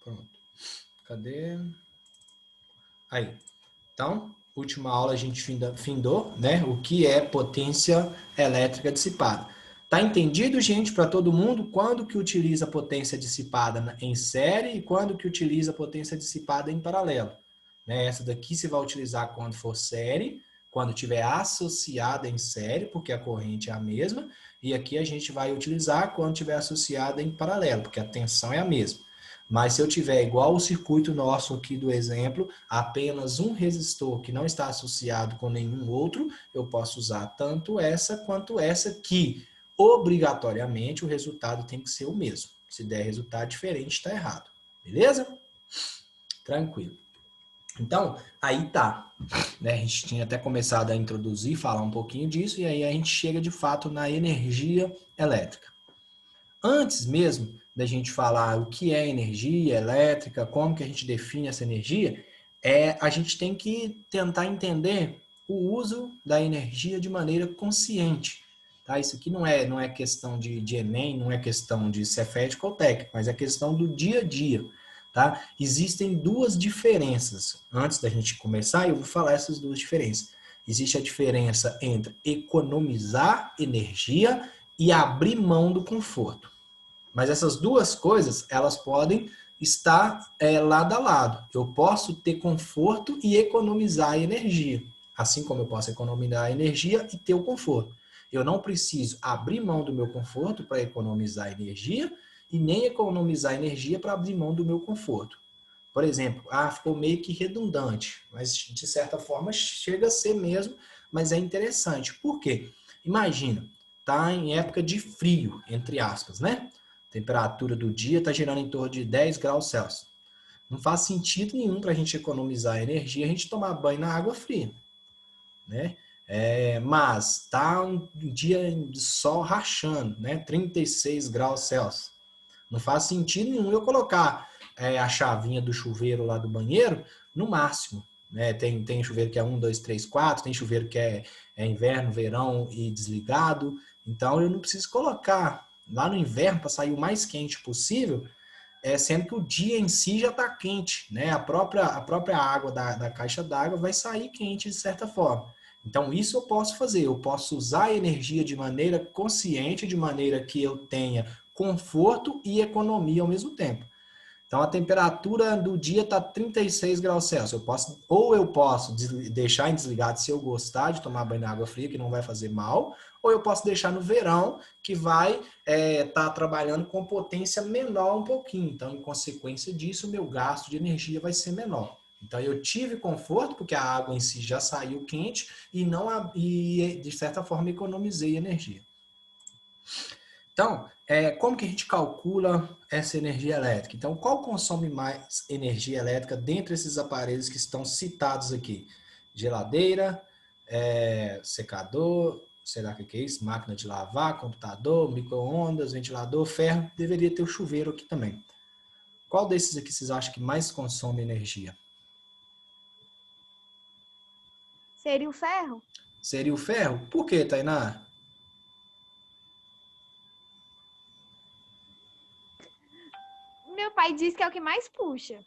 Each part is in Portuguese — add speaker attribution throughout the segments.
Speaker 1: Pronto. Cadê? Aí. Então, última aula a gente findou, né? O que é potência elétrica dissipada. Tá entendido, gente, para todo mundo, quando que utiliza potência dissipada em série e quando que utiliza potência dissipada em paralelo? Né? Essa daqui se vai utilizar quando for série, quando tiver associada em série, porque a corrente é a mesma, e aqui a gente vai utilizar quando tiver associada em paralelo, porque a tensão é a mesma. Mas se eu tiver igual o circuito nosso aqui do exemplo, apenas um resistor que não está associado com nenhum outro, eu posso usar tanto essa quanto essa que obrigatoriamente o resultado tem que ser o mesmo. Se der resultado diferente, está errado. Beleza? Tranquilo. Então, aí tá. Né? A gente tinha até começado a introduzir, falar um pouquinho disso, e aí a gente chega de fato na energia elétrica. Antes mesmo da gente falar o que é energia elétrica, como que a gente define essa energia, a gente tem que tentar entender o uso da energia de maneira consciente. Tá? Isso aqui não é questão de Enem, não é questão de Cefet ou técnico, mas é questão do dia a dia. Tá? Existem duas diferenças. Antes da gente começar, eu vou falar essas duas diferenças. Existe a diferença entre economizar energia e abrir mão do conforto. Mas essas duas coisas, elas podem estar lado a lado. Eu posso ter conforto e economizar energia. Assim como eu posso economizar energia e ter o conforto. Eu não preciso abrir mão do meu conforto para economizar energia e nem economizar energia para abrir mão do meu conforto. Por exemplo, ficou meio que redundante, mas de certa forma chega a ser mesmo, mas é interessante. Por quê? Imagina, tá em época de frio, entre aspas, né? A temperatura do dia está girando em torno de 10 graus Celsius. Não faz sentido nenhum para a gente economizar energia a gente tomar banho na água fria, né? Mas tá um dia de sol rachando, né? 36 graus Celsius. Não faz sentido nenhum eu colocar a chavinha do chuveiro lá do banheiro no máximo. Né? Tem chuveiro que é 1, 2, 3, 4, tem chuveiro que é inverno, verão e desligado. Então eu não preciso colocar lá no inverno para sair o mais quente possível, sendo que o dia em si já está quente. Né? A própria água da caixa d'água vai sair quente de certa forma. Então, isso eu posso fazer. Eu posso usar a energia de maneira consciente, de maneira que eu tenha conforto e economia ao mesmo tempo. Então, a temperatura do dia está 36 graus Celsius. Eu posso deixar em desligado se eu gostar de tomar banho na água fria, que não vai fazer mal, ou eu posso deixar no verão, que vai estar trabalhando com potência menor um pouquinho. Então, em consequência disso, o meu gasto de energia vai ser menor. Então, eu tive conforto, porque a água em si já saiu quente, e de certa forma, economizei energia. Então, como que a gente calcula essa energia elétrica? Então, qual consome mais energia elétrica dentre esses aparelhos que estão citados aqui? Geladeira, secador, sei lá o que é isso? Máquina de lavar, computador, micro-ondas, ventilador, ferro. Deveria ter o chuveiro aqui também. Qual desses aqui vocês acham que mais consome energia?
Speaker 2: Seria o ferro?
Speaker 1: Seria o ferro? Por quê, Tainá?
Speaker 2: Meu pai diz que é o que mais puxa.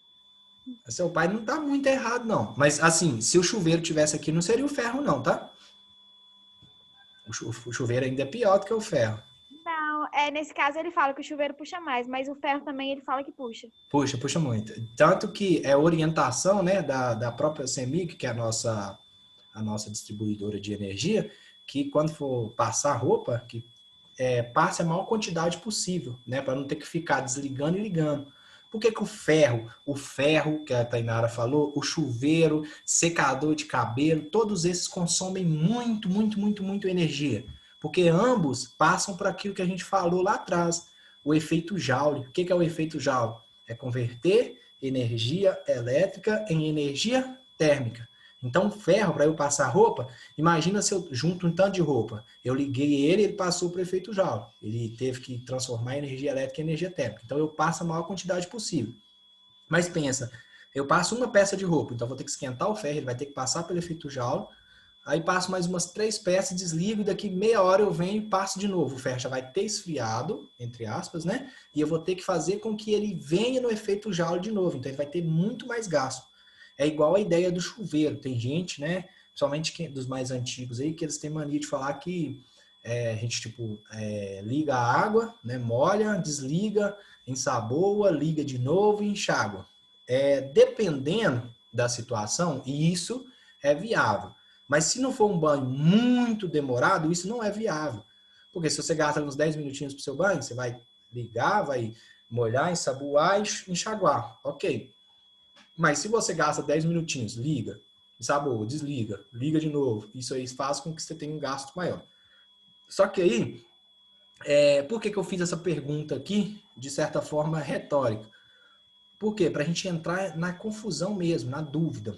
Speaker 1: Seu pai não tá muito errado, não. Mas, assim, se o chuveiro tivesse aqui, não seria o ferro, não, tá? O chuveiro ainda é pior do que o ferro.
Speaker 2: Não, nesse caso ele fala que o chuveiro puxa mais, mas o ferro também ele fala que puxa.
Speaker 1: Puxa, puxa muito. Tanto que é orientação, né, da própria CEMIG, que é a nossa distribuidora de energia, que quando for passar roupa, que passe a maior quantidade possível, né, para não ter que ficar desligando e ligando. Por que o ferro, que a Tainara falou, o chuveiro, secador de cabelo, todos esses consomem muito, muito, muito, muito energia? Porque ambos passam por aquilo que a gente falou lá atrás, o efeito Joule. O que é o efeito Joule? É converter energia elétrica em energia térmica. Então, o ferro, para eu passar roupa, imagina se eu junto um tanto de roupa. Eu liguei ele passou para o efeito Joule. Ele teve que transformar a energia elétrica em energia térmica. Então, eu passo a maior quantidade possível. Mas pensa, eu passo uma peça de roupa, então vou ter que esquentar o ferro, ele vai ter que passar pelo efeito Joule, aí passo mais umas 3 peças, desligo, e daqui meia hora eu venho e passo de novo. O ferro já vai ter esfriado, entre aspas, né? E eu vou ter que fazer com que ele venha no efeito Joule de novo. Então ele vai ter muito mais gasto. É igual a ideia do chuveiro. Tem gente, né? Principalmente dos mais antigos aí, que eles têm mania de falar que a gente, tipo, liga a água, né? Molha, desliga, ensaboa, liga de novo e enxágua. Dependendo da situação, e isso é viável. Mas se não for um banho muito demorado, isso não é viável. Porque se você gasta uns 10 minutinhos para o seu banho, você vai ligar, vai molhar, ensaboar e enxaguar. Ok. Mas se você gasta 10 minutinhos, liga, ensaboa, desliga, liga de novo, isso aí faz com que você tenha um gasto maior. Só que aí, por que eu fiz essa pergunta aqui, de certa forma retórica? Por quê? Para a gente entrar na confusão mesmo, na dúvida.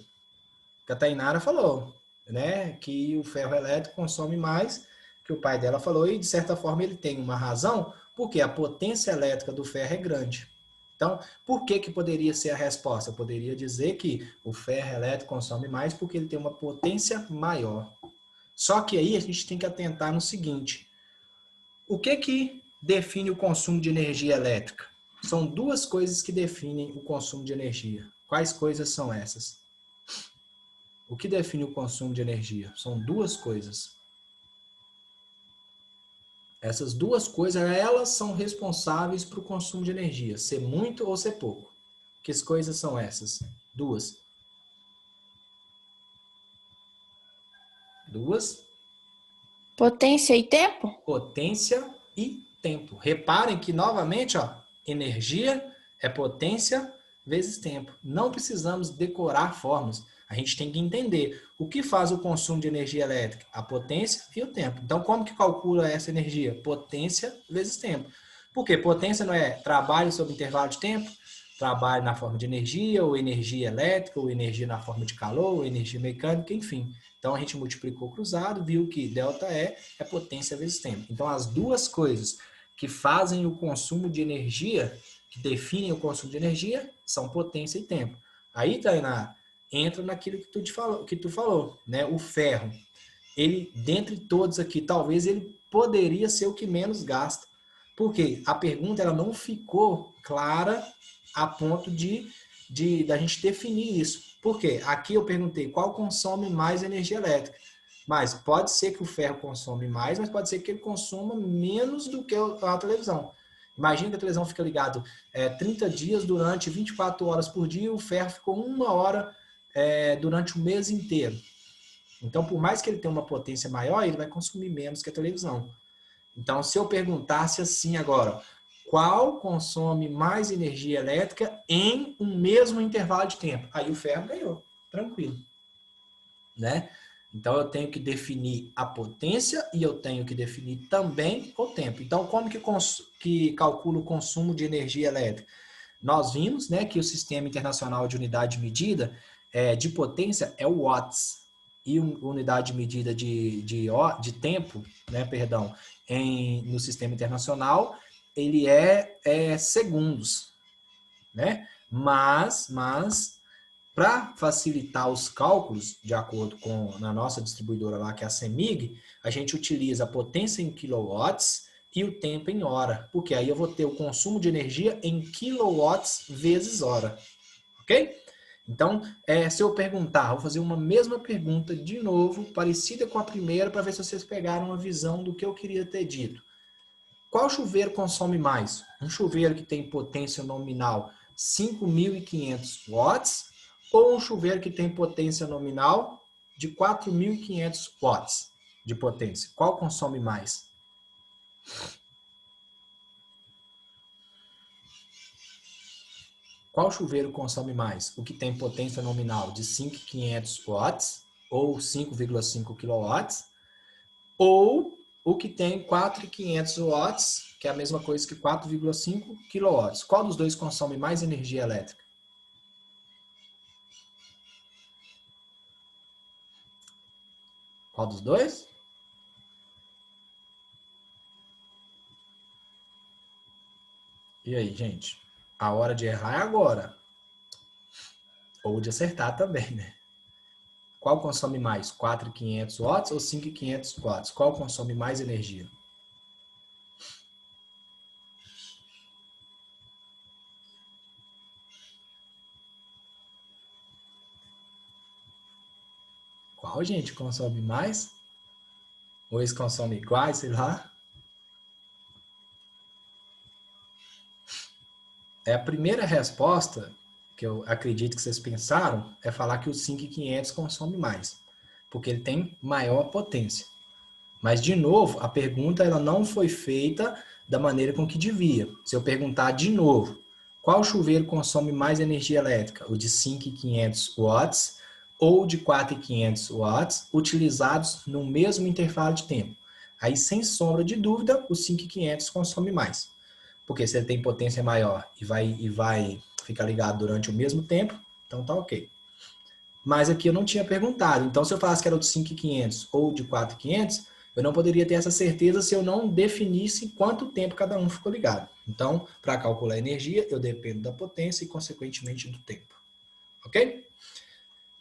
Speaker 1: Que a Tainara falou, né? Que o ferro elétrico consome mais, que o pai dela falou, e de certa forma ele tem uma razão, porque a potência elétrica do ferro é grande. Então, por que poderia ser a resposta? Eu poderia dizer que o ferro elétrico consome mais porque ele tem uma potência maior. Só que aí a gente tem que atentar no seguinte: o que define o consumo de energia elétrica? São duas coisas que definem o consumo de energia. Quais coisas são essas? O que define o consumo de energia? São duas coisas. Essas duas coisas, elas são responsáveis para o consumo de energia, ser muito ou ser pouco. Que coisas são essas? Duas. Duas.
Speaker 3: Potência e tempo?
Speaker 1: Potência e tempo. Reparem que, novamente, ó, energia é potência vezes tempo. Não precisamos decorar fórmulas. A gente tem que entender o que faz o consumo de energia elétrica, a potência e o tempo. Então, como que calcula essa energia? Potência vezes tempo. Por quê? Potência não é trabalho sobre intervalo de tempo, trabalho na forma de energia, ou energia elétrica, ou energia na forma de calor, ou energia mecânica, enfim. Então, a gente multiplicou cruzado, viu que ΔE é potência vezes tempo. Então, as duas coisas que fazem o consumo de energia, que definem o consumo de energia, são potência e tempo. Aí, Tainá, entra naquilo que tu falou, né? O ferro, ele, dentre todos aqui, talvez ele poderia ser o que menos gasta. Porque a pergunta ela não ficou clara a ponto da gente definir isso. Por quê? Aqui eu perguntei qual consome mais energia elétrica. Mas pode ser que o ferro consome mais, mas pode ser que ele consuma menos do que a televisão. Imagina que a televisão fica ligada 30 dias durante 24 horas por dia, o ferro ficou 1 hora durante o mês inteiro. Então, por mais que ele tenha uma potência maior, ele vai consumir menos que a televisão. Então, se eu perguntasse assim agora, qual consome mais energia elétrica em um mesmo intervalo de tempo? Aí o ferro ganhou, tranquilo, né? Então, eu tenho que definir a potência e eu tenho que definir também o tempo. Então, como que calcula o consumo de energia elétrica? Nós vimos, né, que o Sistema Internacional de Unidade de Medida de potência é o watts, e unidade de medida de tempo, né, perdão, no Sistema Internacional, ele é segundos, né? Mas para facilitar os cálculos, de acordo com na nossa distribuidora lá, que é a CEMIG, a gente utiliza a potência em quilowatts e o tempo em hora, porque aí eu vou ter o consumo de energia em quilowatts vezes hora, ok? Então, se eu perguntar, vou fazer uma mesma pergunta de novo, parecida com a primeira, para ver se vocês pegaram uma visão do que eu queria ter dito. Qual chuveiro consome mais? Um chuveiro que tem potência nominal 5.500 watts ou um chuveiro que tem potência nominal de 4.500 watts de potência? Qual consome mais? Qual chuveiro consome mais? O que tem potência nominal de 5.500 watts ou 5,5 kW, ou o que tem 4.500 watts, que é a mesma coisa que 4,5 kW. Qual dos dois consome mais energia elétrica? Qual dos dois? E aí, gente? A hora de errar é agora. Ou de acertar também, né? Qual consome mais? 4.500 watts ou 5.500 watts? Qual consome mais energia? Qual, gente, consome mais? Ou eles consomem iguais, sei lá? A primeira resposta, que eu acredito que vocês pensaram, é falar que o 5.500 consome mais, porque ele tem maior potência. Mas, de novo, a pergunta ela não foi feita da maneira com que devia. Se eu perguntar de novo, qual chuveiro consome mais energia elétrica? O de 5.500 watts ou de 4.500 watts, utilizados no mesmo intervalo de tempo? Aí, sem sombra de dúvida, o 5.500 consome mais. Porque se ele tem potência maior e vai ficar ligado durante o mesmo tempo, então tá ok. Mas aqui eu não tinha perguntado. Então, se eu falasse que era o de 5.500 ou de 4.500, eu não poderia ter essa certeza se eu não definisse quanto tempo cada um ficou ligado. Então, para calcular a energia, eu dependo da potência e, consequentemente, do tempo. Ok?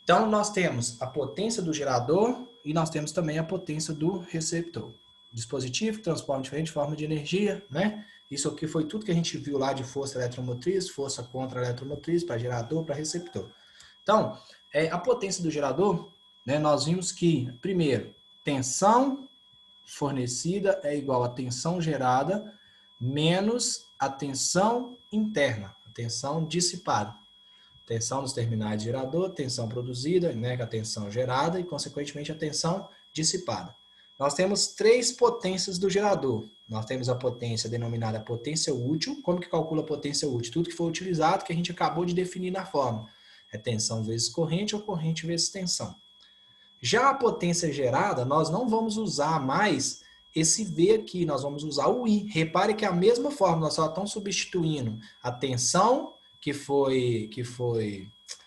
Speaker 1: Então, nós temos a potência do gerador e nós temos também a potência do receptor. Dispositivo que transforma diferente forma de energia, né? Isso aqui foi tudo que a gente viu lá de força eletromotriz, força contra eletromotriz, para gerador, para receptor. Então, a potência do gerador, né, nós vimos que, primeiro, tensão fornecida é igual a tensão gerada menos a tensão interna, a tensão dissipada. Tensão nos terminais de gerador, tensão produzida, né, a tensão gerada e, consequentemente, a tensão dissipada. Nós temos três potências do gerador. Nós temos a potência denominada potência útil. Como que calcula a potência útil? Tudo que foi utilizado, que a gente acabou de definir na fórmula. É tensão vezes corrente ou corrente vezes tensão. Já a potência gerada, nós não vamos usar mais esse V aqui, nós vamos usar o I. Repare que é a mesma forma, nós só estamos substituindo a tensão que foi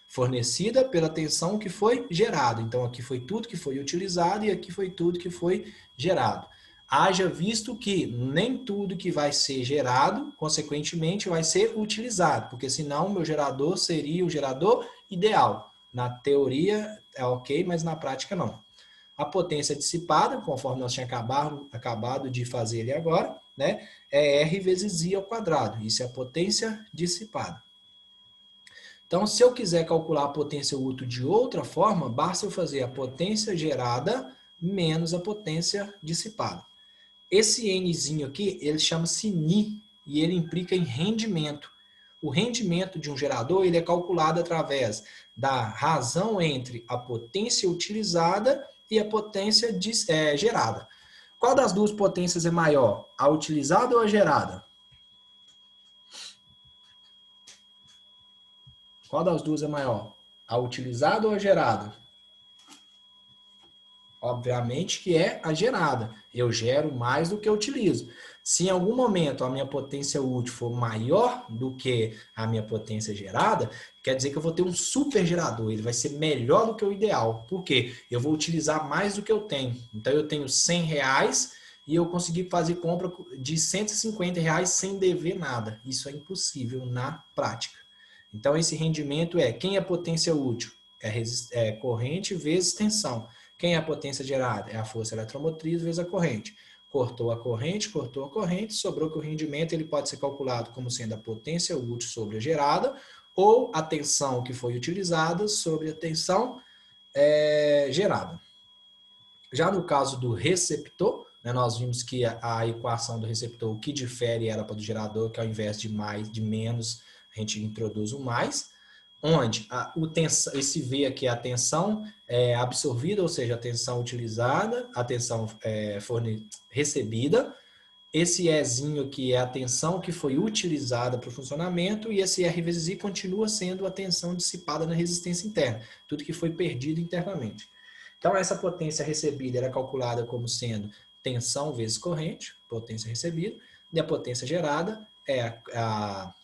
Speaker 1: fornecida pela tensão que foi gerada. Então, aqui foi tudo que foi utilizado e aqui foi tudo que foi gerado. Haja visto que nem tudo que vai ser gerado, consequentemente, vai ser utilizado, porque senão o meu gerador seria o gerador ideal. Na teoria é ok, mas na prática não. A potência dissipada, conforme nós tínhamos acabado de fazer ali agora, né, é R vezes I ao quadrado. Isso é a potência dissipada. Então, se eu quiser calcular a potência útil de outra forma, basta eu fazer a potência gerada menos a potência dissipada. Esse Nzinho aqui, ele chama-se Ni, e ele implica em rendimento. O rendimento de um gerador ele é calculado através da razão entre a potência utilizada e a potência gerada. Qual das duas potências é maior? A utilizada ou a gerada? Qual das duas é maior? A utilizada ou a gerada? Obviamente que é a gerada. Eu gero mais do que eu utilizo. Se em algum momento a minha potência útil for maior do que a minha potência gerada, quer dizer que eu vou ter um super gerador. Ele vai ser melhor do que o ideal. Por quê? Eu vou utilizar mais do que eu tenho. Então eu tenho R$100 e eu consegui fazer compra de R$150 sem dever nada. Isso é impossível na prática. Então esse rendimento quem é potência útil? É corrente vezes tensão. Quem é a potência gerada? É a força eletromotriz vezes a corrente. Cortou a corrente, sobrou que o rendimento ele pode ser calculado como sendo a potência útil sobre a gerada ou a tensão que foi utilizada sobre a tensão gerada. Já no caso do receptor, né, nós vimos que a equação do receptor, o que difere era para o gerador, que ao invés de mais, de menos, a gente introduz o mais, onde esse V aqui é a tensão absorvida, ou seja, a tensão utilizada, a tensão recebida, esse Ezinho aqui é a tensão que foi utilizada para o funcionamento e esse R vezes I continua sendo a tensão dissipada na resistência interna, tudo que foi perdido internamente. Então, essa potência recebida era calculada como sendo tensão vezes corrente, potência recebida, e a potência gerada é a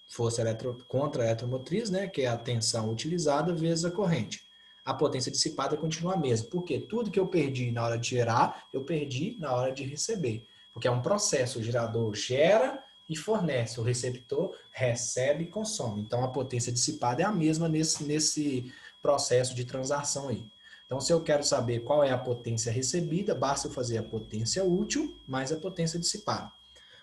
Speaker 1: força contra a eletromotriz, né, que é a tensão utilizada vezes a corrente. A potência dissipada continua a mesma, porque tudo que eu perdi na hora de gerar, eu perdi na hora de receber. Porque é um processo, o gerador gera e fornece, o receptor recebe e consome. Então, a potência dissipada é a mesma nesse processo de transação aí. Então, se eu quero saber qual é a potência recebida, basta eu fazer a potência útil mais a potência dissipada.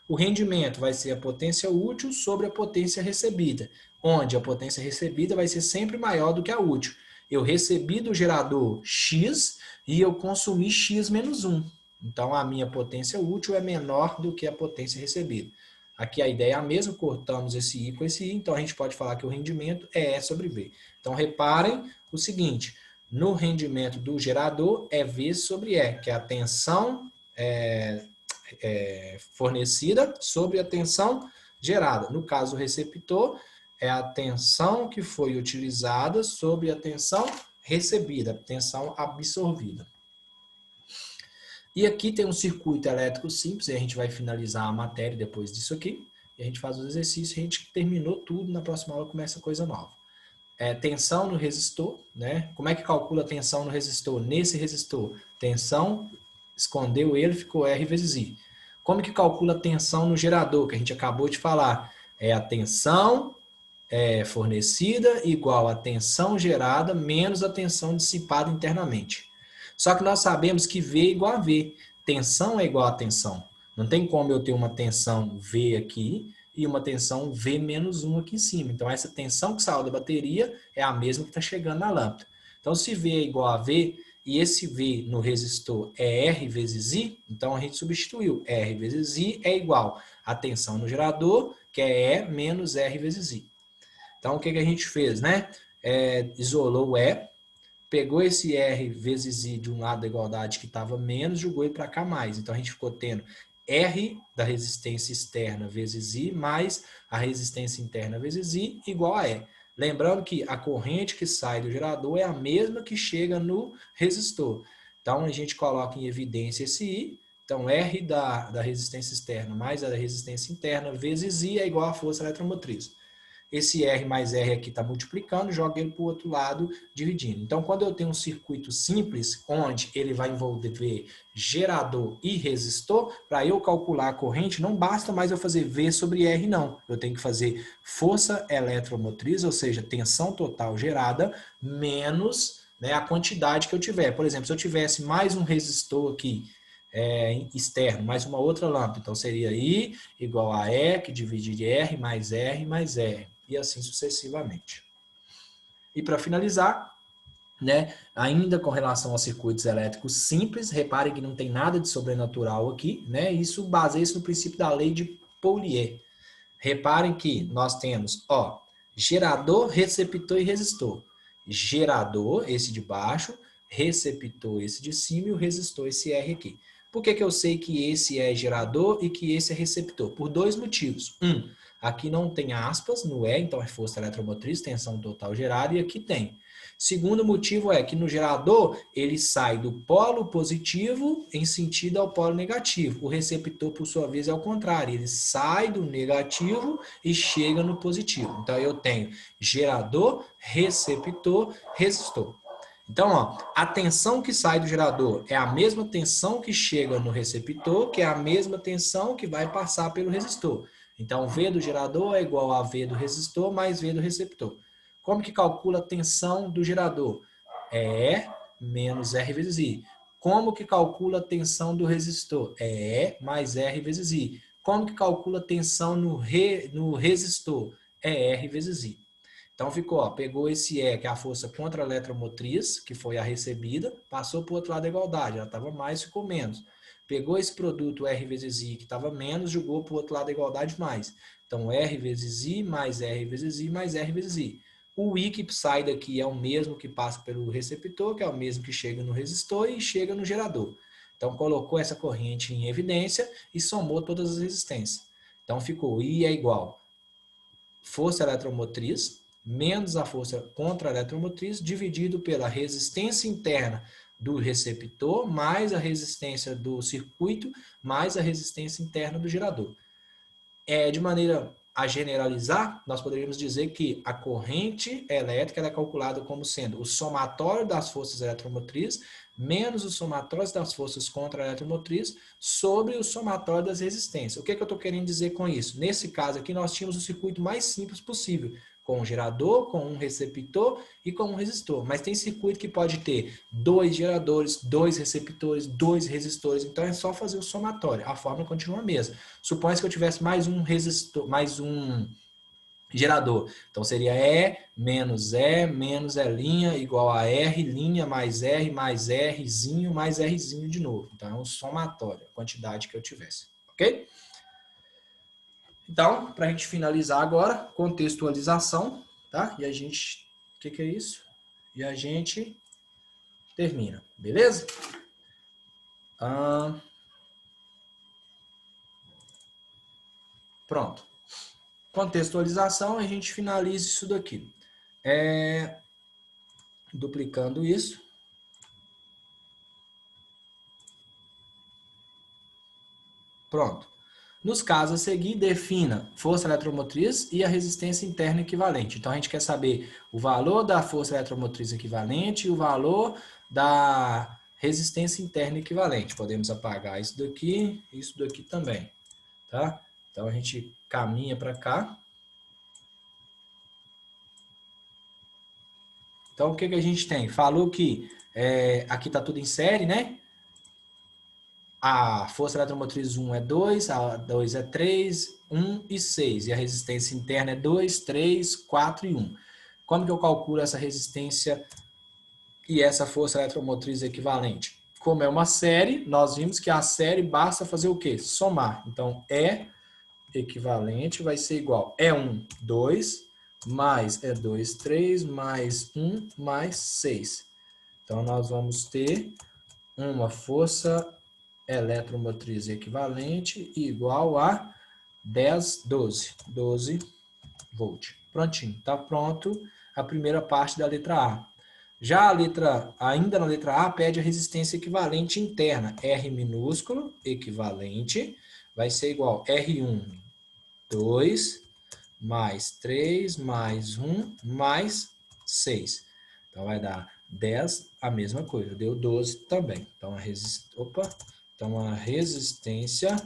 Speaker 1: O rendimento vai ser a potência útil sobre a potência recebida, onde a potência recebida vai ser sempre maior do que a útil. Eu recebi do gerador X e eu consumi X menos 1. Então, a minha potência útil é menor do que a potência recebida. Aqui a ideia é a mesma, cortamos esse I com esse I, então a gente pode falar que o rendimento é E sobre V. Então, reparem o seguinte, no rendimento do gerador é V sobre E, que é a tensão fornecida sobre a tensão gerada. No caso, o receptor é a tensão que foi utilizada sobre a tensão recebida, tensão absorvida. E aqui tem um circuito elétrico simples, e a gente vai finalizar a matéria depois disso aqui. E a gente faz os exercícios e a gente terminou tudo, na próxima aula começa coisa nova. Tensão no resistor, né? Como é que calcula a tensão no resistor? Nesse resistor, tensão, escondeu ele, ficou R vezes I. Como que calcula a tensão no gerador, que a gente acabou de falar? É a tensão fornecida igual a tensão gerada menos a tensão dissipada internamente. Só que nós sabemos que V é igual a V. Tensão é igual a tensão. Não tem como eu ter uma tensão V aqui e uma tensão V menos 1 aqui em cima. Então, essa tensão que saiu da bateria é a mesma que está chegando na lâmpada. Então, se V é igual a V e esse V no resistor é R vezes I, então a gente substituiu. R vezes I é igual a tensão no gerador, que é E menos R vezes I. Então, o que a gente fez, né? Isolou o E, pegou esse R vezes I de um lado da igualdade que estava menos, jogou ele para cá mais. Então, a gente ficou tendo R da resistência externa vezes I mais a resistência interna vezes I igual a E. Lembrando que a corrente que sai do gerador é a mesma que chega no resistor. Então, a gente coloca em evidência esse I. Então, R da resistência externa mais a da resistência interna vezes I é igual à força eletromotriz. Esse R mais R aqui está multiplicando, joga ele para o outro lado, dividindo. Então, quando eu tenho um circuito simples, onde ele vai envolver gerador e resistor, para eu calcular a corrente, não basta mais eu fazer V sobre R, não. Eu tenho que fazer força eletromotriz, ou seja, tensão total gerada, menos, né, a quantidade que eu tiver. Por exemplo, se eu tivesse mais um resistor aqui, externo, mais uma outra lâmpada, então seria I igual a E, que divide de R mais R, e assim sucessivamente. E para finalizar, né, ainda com relação aos circuitos elétricos simples, reparem que não tem nada de sobrenatural aqui, né, isso baseia-se no princípio da lei de Paulier. Reparem que nós temos, gerador, receptor e resistor. Gerador, esse de baixo, receptor, esse de cima, e o resistor, esse R aqui. Por que eu sei que esse é gerador e que esse é receptor? Por dois motivos. Aqui não tem aspas no E, então é força eletromotriz, tensão total gerada, e aqui tem. Segundo motivo é que no gerador ele sai do polo positivo em sentido ao polo negativo. O receptor, por sua vez, é o contrário. Ele sai do negativo e chega no positivo. Então, eu tenho gerador, receptor, resistor. Então, a tensão que sai do gerador é a mesma tensão que chega no receptor, que é a mesma tensão que vai passar pelo resistor. Então, V do gerador é igual a V do resistor mais V do receptor. Como que calcula a tensão do gerador? É E menos R vezes I. Como que calcula a tensão do resistor? É E mais R vezes I. Como que calcula a tensão no resistor? É R vezes I. Então ficou, pegou esse E, que é a força contra a eletromotriz, que foi a recebida, passou para o outro lado da igualdade, ela estava mais, ficou menos. Pegou esse produto R vezes I, que estava menos, jogou para o outro lado da igualdade mais. Então, R vezes I mais R vezes I mais R vezes I. O I que sai daqui é o mesmo que passa pelo receptor, que é o mesmo que chega no resistor e chega no gerador. Então, colocou essa corrente em evidência e somou todas as resistências. Então, ficou I é igual força eletromotriz menos a força contra a eletromotriz dividido pela resistência interna do receptor mais a resistência do circuito mais a resistência interna do gerador. De maneira a generalizar, nós poderíamos dizer que a corrente elétrica é calculada como sendo o somatório das forças eletromotrizes menos o somatório das forças contra a eletromotriz sobre o somatório das resistências. O que eu estou querendo dizer com isso? Nesse caso aqui, nós tínhamos o circuito mais simples possível. com um gerador, com um receptor e com um resistor. Mas tem circuito que pode ter 2 geradores, 2 receptores, 2 resistores. Então é só fazer o somatório. A fórmula continua a mesma. Suponha que eu tivesse mais um resistor, mais um gerador. Então seria E menos E' igual a R' mais R'zinho mais R'zinho de novo. Então é um somatório, a quantidade que eu tivesse. Ok? Então, para a gente finalizar agora, contextualização, tá? E a gente... O que é isso? E a gente termina, beleza? Pronto. Contextualização, a gente finaliza isso daqui. Duplicando isso. Pronto. Nos casos a seguir, defina força eletromotriz e a resistência interna equivalente. Então, a gente quer saber o valor da força eletromotriz equivalente e o valor da resistência interna equivalente. Podemos apagar isso daqui e isso daqui também. Tá? Então, a gente caminha para cá. Então, o que a gente tem? Falou que aqui está tudo em série, né? A força eletromotriz 1 é 2, a 2 é 3, 1 e 6. E a resistência interna é 2, 3, 4 e 1. Como que eu calculo essa resistência e essa força eletromotriz equivalente? Como é uma série, nós vimos que a série basta fazer o quê? Somar. Então, E equivalente vai ser igual a E1, 2, mais E2, 3, mais 1, mais 6. Então, nós vamos ter uma força eletromotriz equivalente igual a 12 volt. Prontinho, tá pronto a primeira parte da letra A. Já ainda na letra A, pede a resistência equivalente interna. R minúsculo, equivalente, vai ser igual a R1, 2, mais 3, mais 1, mais 6. Então, vai dar 10, a mesma coisa. Deu 12 também. Então, a resistência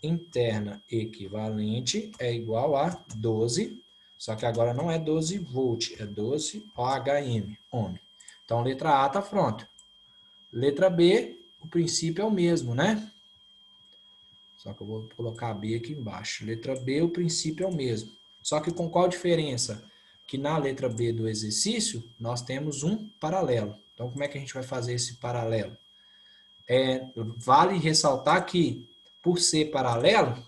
Speaker 1: interna equivalente é igual a 12, só que agora não é 12 volt, é 12 ohm. Então, letra A está pronto. Letra B, o princípio é o mesmo, né? Só que eu vou colocar B aqui embaixo. Letra B, o princípio é o mesmo. Só que com qual diferença? Que na letra B do exercício, nós temos um paralelo. Então, como é que a gente vai fazer esse paralelo? Vale ressaltar que, por ser paralelo,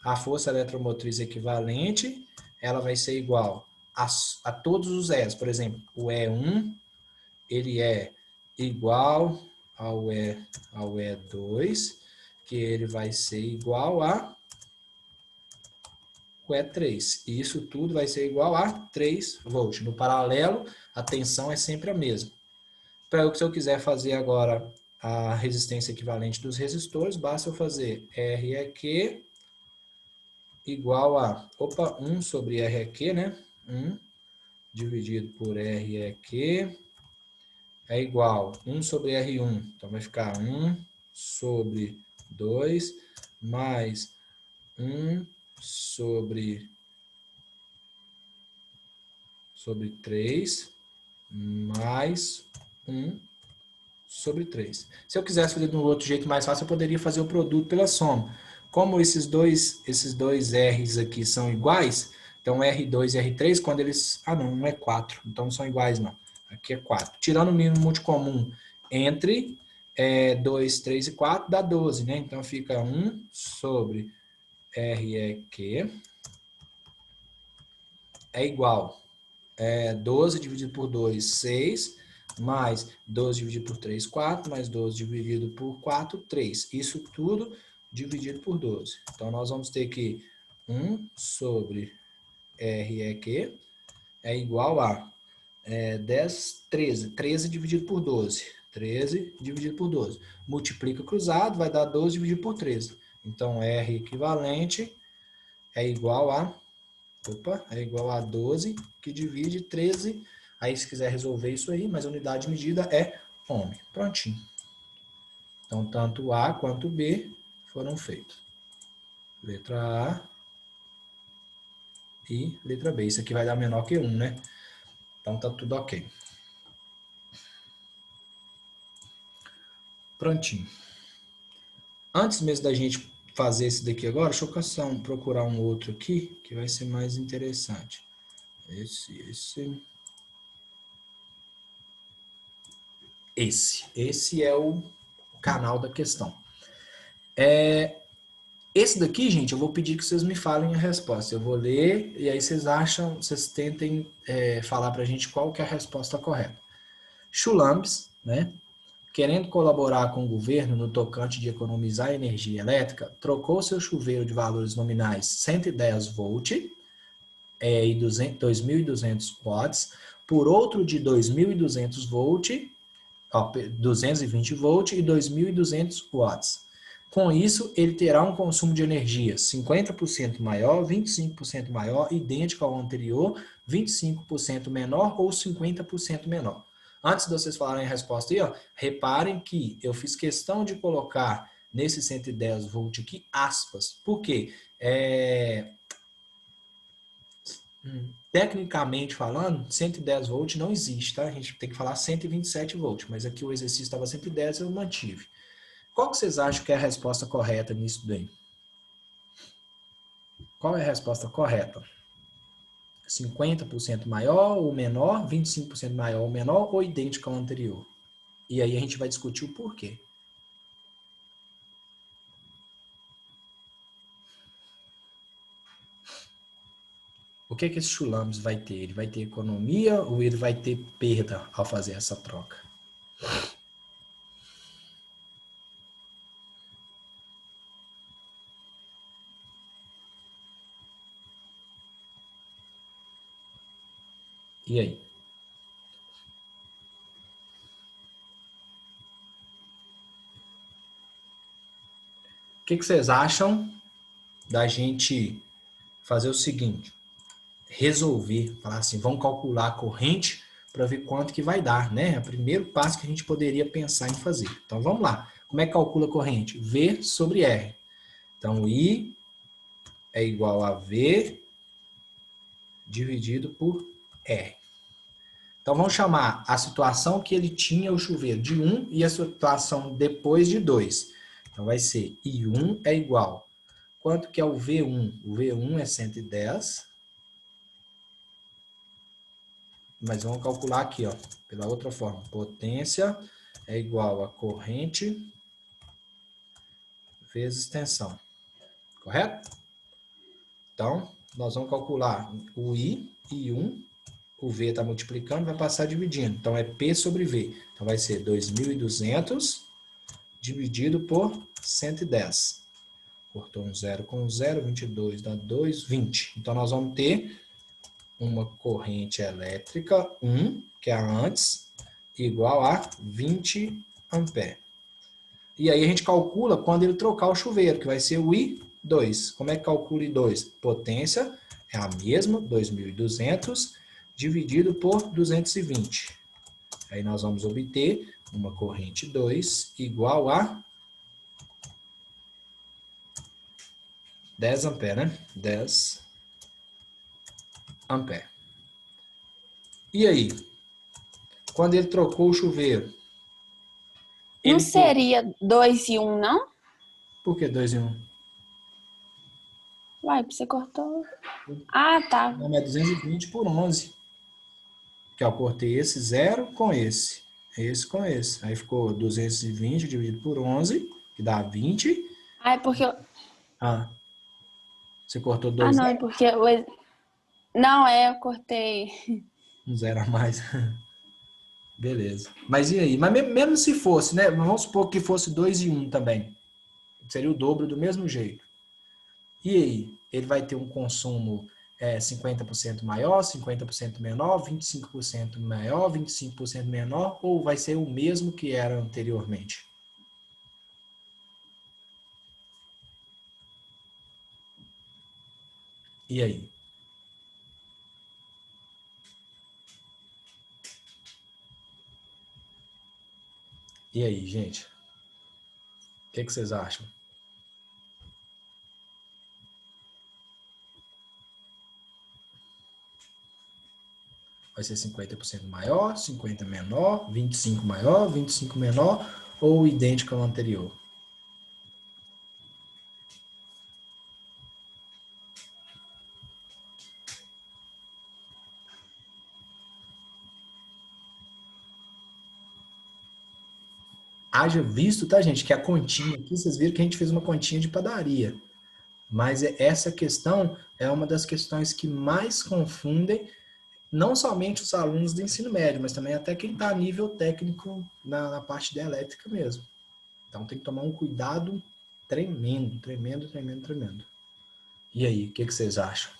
Speaker 1: a força eletromotriz equivalente ela vai ser igual a todos os E's. Por exemplo, o E1 ele é igual ao E2, que ele vai ser igual a o E3. E isso tudo vai ser igual a 3 volts. No paralelo, a tensão é sempre a mesma. Se eu quiser fazer agora a resistência equivalente dos resistores, basta eu fazer REQ igual a 1 sobre REQ, né? 1 dividido por REQ é igual a 1 sobre R1. Então, vai ficar 1 sobre 2 mais 1 sobre 3 mais 1 sobre 3. Se eu quisesse fazer de um outro jeito mais fácil, eu poderia fazer o produto pela soma. Como esses dois R's aqui são iguais, então R2 e R3, quando eles... Ah, não é 4, então não são iguais, não. Aqui é 4. Tirando o mínimo multicomum entre 2, 3 e 4, dá 12, né? Então fica 1 sobre REQ é igual 12 dividido por 2, 6, mais 12 dividido por 3, 4, mais 12 dividido por 4, 3. Isso tudo dividido por 12. Então, nós vamos ter que 1 sobre REQ é igual a 13 dividido por 12. 13 dividido por 12. Multiplica cruzado, vai dar 12 dividido por 13. Então, R equivalente é igual a 12, que divide 13. Aí, se quiser resolver isso aí, mas a unidade de medida é ohm. Prontinho. Então, tanto A quanto B foram feitos. Letra A e letra B. Isso aqui vai dar menor que 1, né? Então tá tudo ok. Prontinho. Antes mesmo da gente fazer esse daqui agora, deixa eu procurar um outro aqui, que vai ser mais interessante. Esse é o canal da questão. Esse daqui, gente, eu vou pedir que vocês me falem a resposta. Eu vou ler e aí vocês tentem falar pra gente qual que é a resposta correta. Chulambes, né, querendo colaborar com o governo no tocante de economizar energia elétrica, trocou seu chuveiro de valores nominais 110 volt e 2.200 watts por outro de 2.200 volt, 220 volt e 2.200 watts. Com isso, ele terá um consumo de energia 50% maior, 25% maior, idêntico ao anterior, 25% menor ou 50% menor. Antes de vocês falarem a resposta aí, ó, reparem que eu fiz questão de colocar nesse 110 volt aqui aspas. Por quê? Tecnicamente falando, 110 volt não existe, tá? A gente tem que falar 127 volt, mas aqui o exercício estava 110, eu mantive. Qual que vocês acham que é a resposta correta nisso daí? Qual é a resposta correta? 50% maior ou menor, 25% maior ou menor, ou idêntico ao anterior? E aí a gente vai discutir o porquê. O que esse Chulambes vai ter? Ele vai ter economia ou ele vai ter perda ao fazer essa troca? E aí? O que vocês acham da gente fazer o seguinte? Resolver, falar assim, vamos calcular a corrente para ver quanto que vai dar, né? É o primeiro passo que a gente poderia pensar em fazer. Então, vamos lá. Como é que calcula a corrente? V sobre R. Então, I é igual a V dividido por R. Então, vamos chamar a situação que ele tinha o chuveiro de 1 e a situação depois de 2. Então, vai ser I1 é igual. Quanto que é o V1? O V1 é 110. Mas vamos calcular aqui, ó, pela outra forma. Potência é igual a corrente vezes tensão. Correto? Então, nós vamos calcular o I, I1, o V está multiplicando, vai passar dividindo. Então, é P sobre V. Então, vai ser 2.200 dividido por 110. Cortou um zero com um zero, 22 dá 2, 20. Então, nós vamos ter uma corrente elétrica 1, que é a antes, igual a 20 ampere. E aí a gente calcula quando ele trocar o chuveiro, que vai ser o I2. Como é que calcula I2? Potência é a mesma, 2.200, dividido por 220. Aí nós vamos obter uma corrente 2 igual a 10 ampere, né? 10 ampere. E aí? Quando ele trocou o chuveiro,
Speaker 3: Não seria 2 e 1, não?
Speaker 1: Por que 2 e 1?
Speaker 3: Uai, você cortou. Ah, tá.
Speaker 1: Não, é 220 por 11. Que eu cortei esse 0 com esse. Esse com esse. Aí ficou 220 dividido por 11, que dá 20.
Speaker 3: Ah, é porque...
Speaker 1: Ah, você cortou
Speaker 3: Ah,
Speaker 1: 2
Speaker 3: não, é
Speaker 1: zeros?
Speaker 3: porque... Não, eu cortei...
Speaker 1: Um zero a mais. Beleza. Mas e aí? Mas mesmo se fosse, né? Vamos supor que fosse 2 e 1 também. Seria o dobro do mesmo jeito. E aí? Ele vai ter um consumo 50% maior, 50% menor, 25% maior, 25% menor, ou vai ser o mesmo que era anteriormente? E aí? E aí, gente? O que vocês acham? Vai ser 50% maior, 50 menor, 25 maior, 25 menor ou idêntico ao anterior? Haja visto, tá, gente, que a continha aqui, vocês viram que a gente fez uma continha de padaria. Mas essa questão é uma das questões que mais confundem não somente os alunos do ensino médio, mas também até quem está a nível técnico na parte da elétrica mesmo. Então tem que tomar um cuidado tremendo, tremendo, tremendo, tremendo. E aí, o que vocês acham?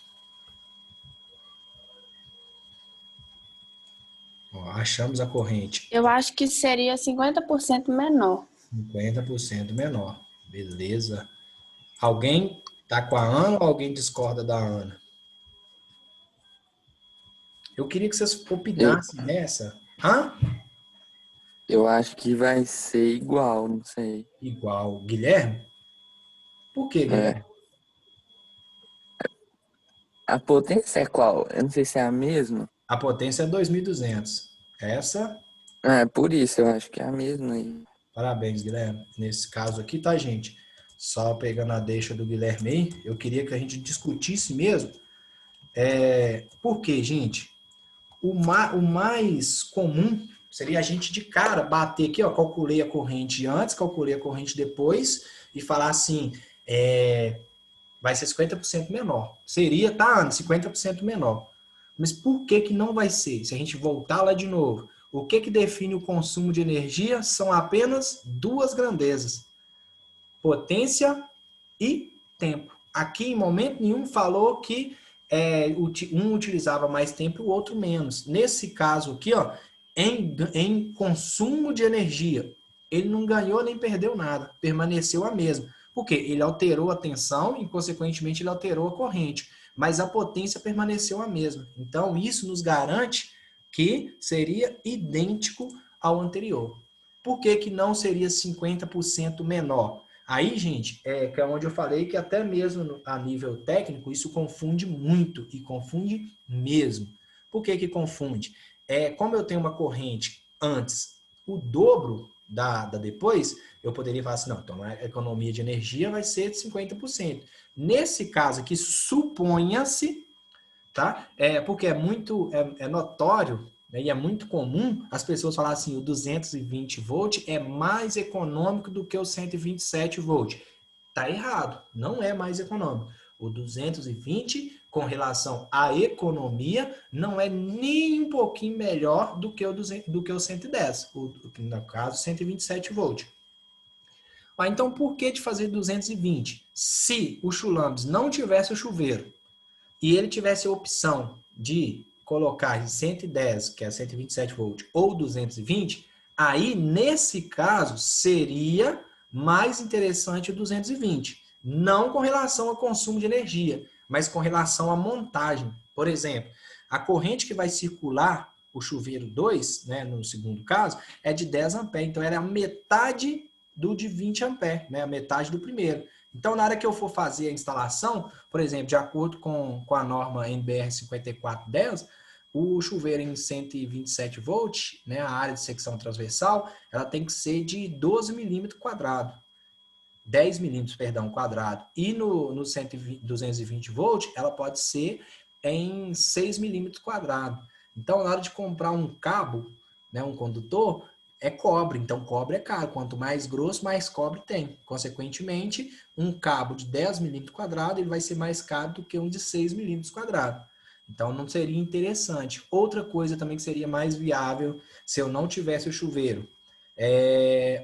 Speaker 1: Ó, achamos a corrente.
Speaker 3: Eu acho que seria 50% menor.
Speaker 1: 50% menor. Beleza. Alguém tá com a Ana ou alguém discorda da Ana? Eu queria que vocês opinassem nessa. Hã?
Speaker 4: Eu acho que vai ser igual, não sei.
Speaker 1: Igual. Guilherme? Por que, Guilherme?
Speaker 4: A potência é qual? Eu não sei se é a mesma.
Speaker 1: A potência é 2.200. Essa,
Speaker 4: É, por isso, eu acho que é a mesma aí.
Speaker 1: parabéns, Guilherme. Nesse caso aqui, tá, gente? Só pegando a deixa do Guilherme aí, eu queria que a gente discutisse mesmo. Por quê, gente? O mais comum seria a gente de cara bater aqui, ó, calculei a corrente antes, calculei a corrente depois e falar assim, vai ser 50% menor. Seria, tá, Ana, 50% menor. Mas por que que não vai ser? Se a gente voltar lá de novo, o que que define o consumo de energia são apenas duas grandezas: potência e tempo. Aqui, em momento nenhum, falou que um utilizava mais tempo e o outro menos. Nesse caso aqui, ó, em consumo de energia, ele não ganhou nem perdeu nada, permaneceu a mesma. Por quê? Ele alterou a tensão e, consequentemente, ele alterou a corrente, mas a potência permaneceu a mesma. Então, isso nos garante que seria idêntico ao anterior. Por que que não seria 50% menor? Aí, gente, que é onde eu falei que até mesmo a nível técnico isso confunde muito e confunde mesmo. Por que que confunde? Como eu tenho uma corrente antes, o dobro da depois, eu poderia falar assim, não, então a economia de energia vai ser de 50%. Nesse caso aqui, suponha-se, tá? Porque é muito notório, né, e é muito comum as pessoas falarem assim, o 220 volt é mais econômico do que o 127 volt. Tá errado, não é mais econômico. O 220, com relação à economia, não é nem um pouquinho melhor do que o 110, no caso, 127 volt. Então, por que de fazer 220? Se o Chulambres não tivesse o chuveiro e ele tivesse a opção de colocar 110, que é 127 volt, ou 220, aí, nesse caso, seria mais interessante o 220. Não com relação ao consumo de energia, mas com relação à montagem. Por exemplo, a corrente que vai circular o chuveiro 2, né, no segundo caso, é de 10 amperes. Então, ela é a metade do de 20 amperes, né, a metade do primeiro. Então, na hora que eu for fazer a instalação, por exemplo, de acordo com a norma NBR 5410, o chuveiro em 127 volts, né, a área de secção transversal, ela tem que ser de 12 milímetros quadrado. 10 milímetros, perdão, quadrado. E no 220 volts, ela pode ser em 6 milímetros quadrado. Então, na hora de comprar um cabo, né, um condutor, é cobre. Então, cobre é caro. Quanto mais grosso, mais cobre tem. Consequentemente, um cabo de 10 milímetros quadrados, ele vai ser mais caro do que um de 6 milímetros quadrados. Então, não seria interessante. Outra coisa também que seria mais viável, se eu não tivesse o chuveiro,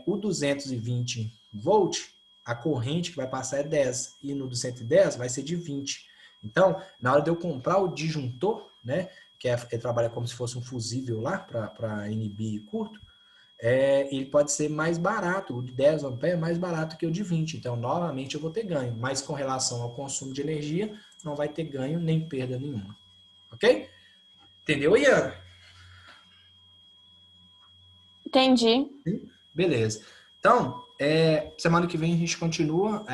Speaker 1: o 220 volt, a corrente que vai passar é 10, e no 210 vai ser de 20. Então, na hora de eu comprar o disjuntor, né, que trabalha como se fosse um fusível lá, para inibir curto, ele pode ser mais barato, o de 10 amperes é mais barato que o de 20, então novamente eu vou ter ganho, mas com relação ao consumo de energia, não vai ter ganho nem perda nenhuma. Ok? Entendeu, Ian?
Speaker 3: Entendi.
Speaker 1: Beleza. Então, semana que vem a gente continua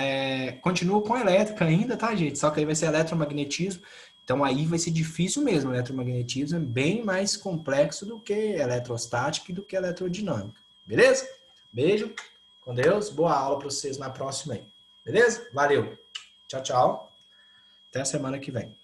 Speaker 1: com elétrica ainda, tá, gente? Só que aí vai ser eletromagnetismo Então aí vai ser difícil mesmo. O eletromagnetismo é bem mais complexo do que eletrostática e do que eletrodinâmica. Beleza? Beijo, com Deus. Boa aula para vocês na próxima aí. Beleza? Valeu. Tchau, tchau. Até a semana que vem.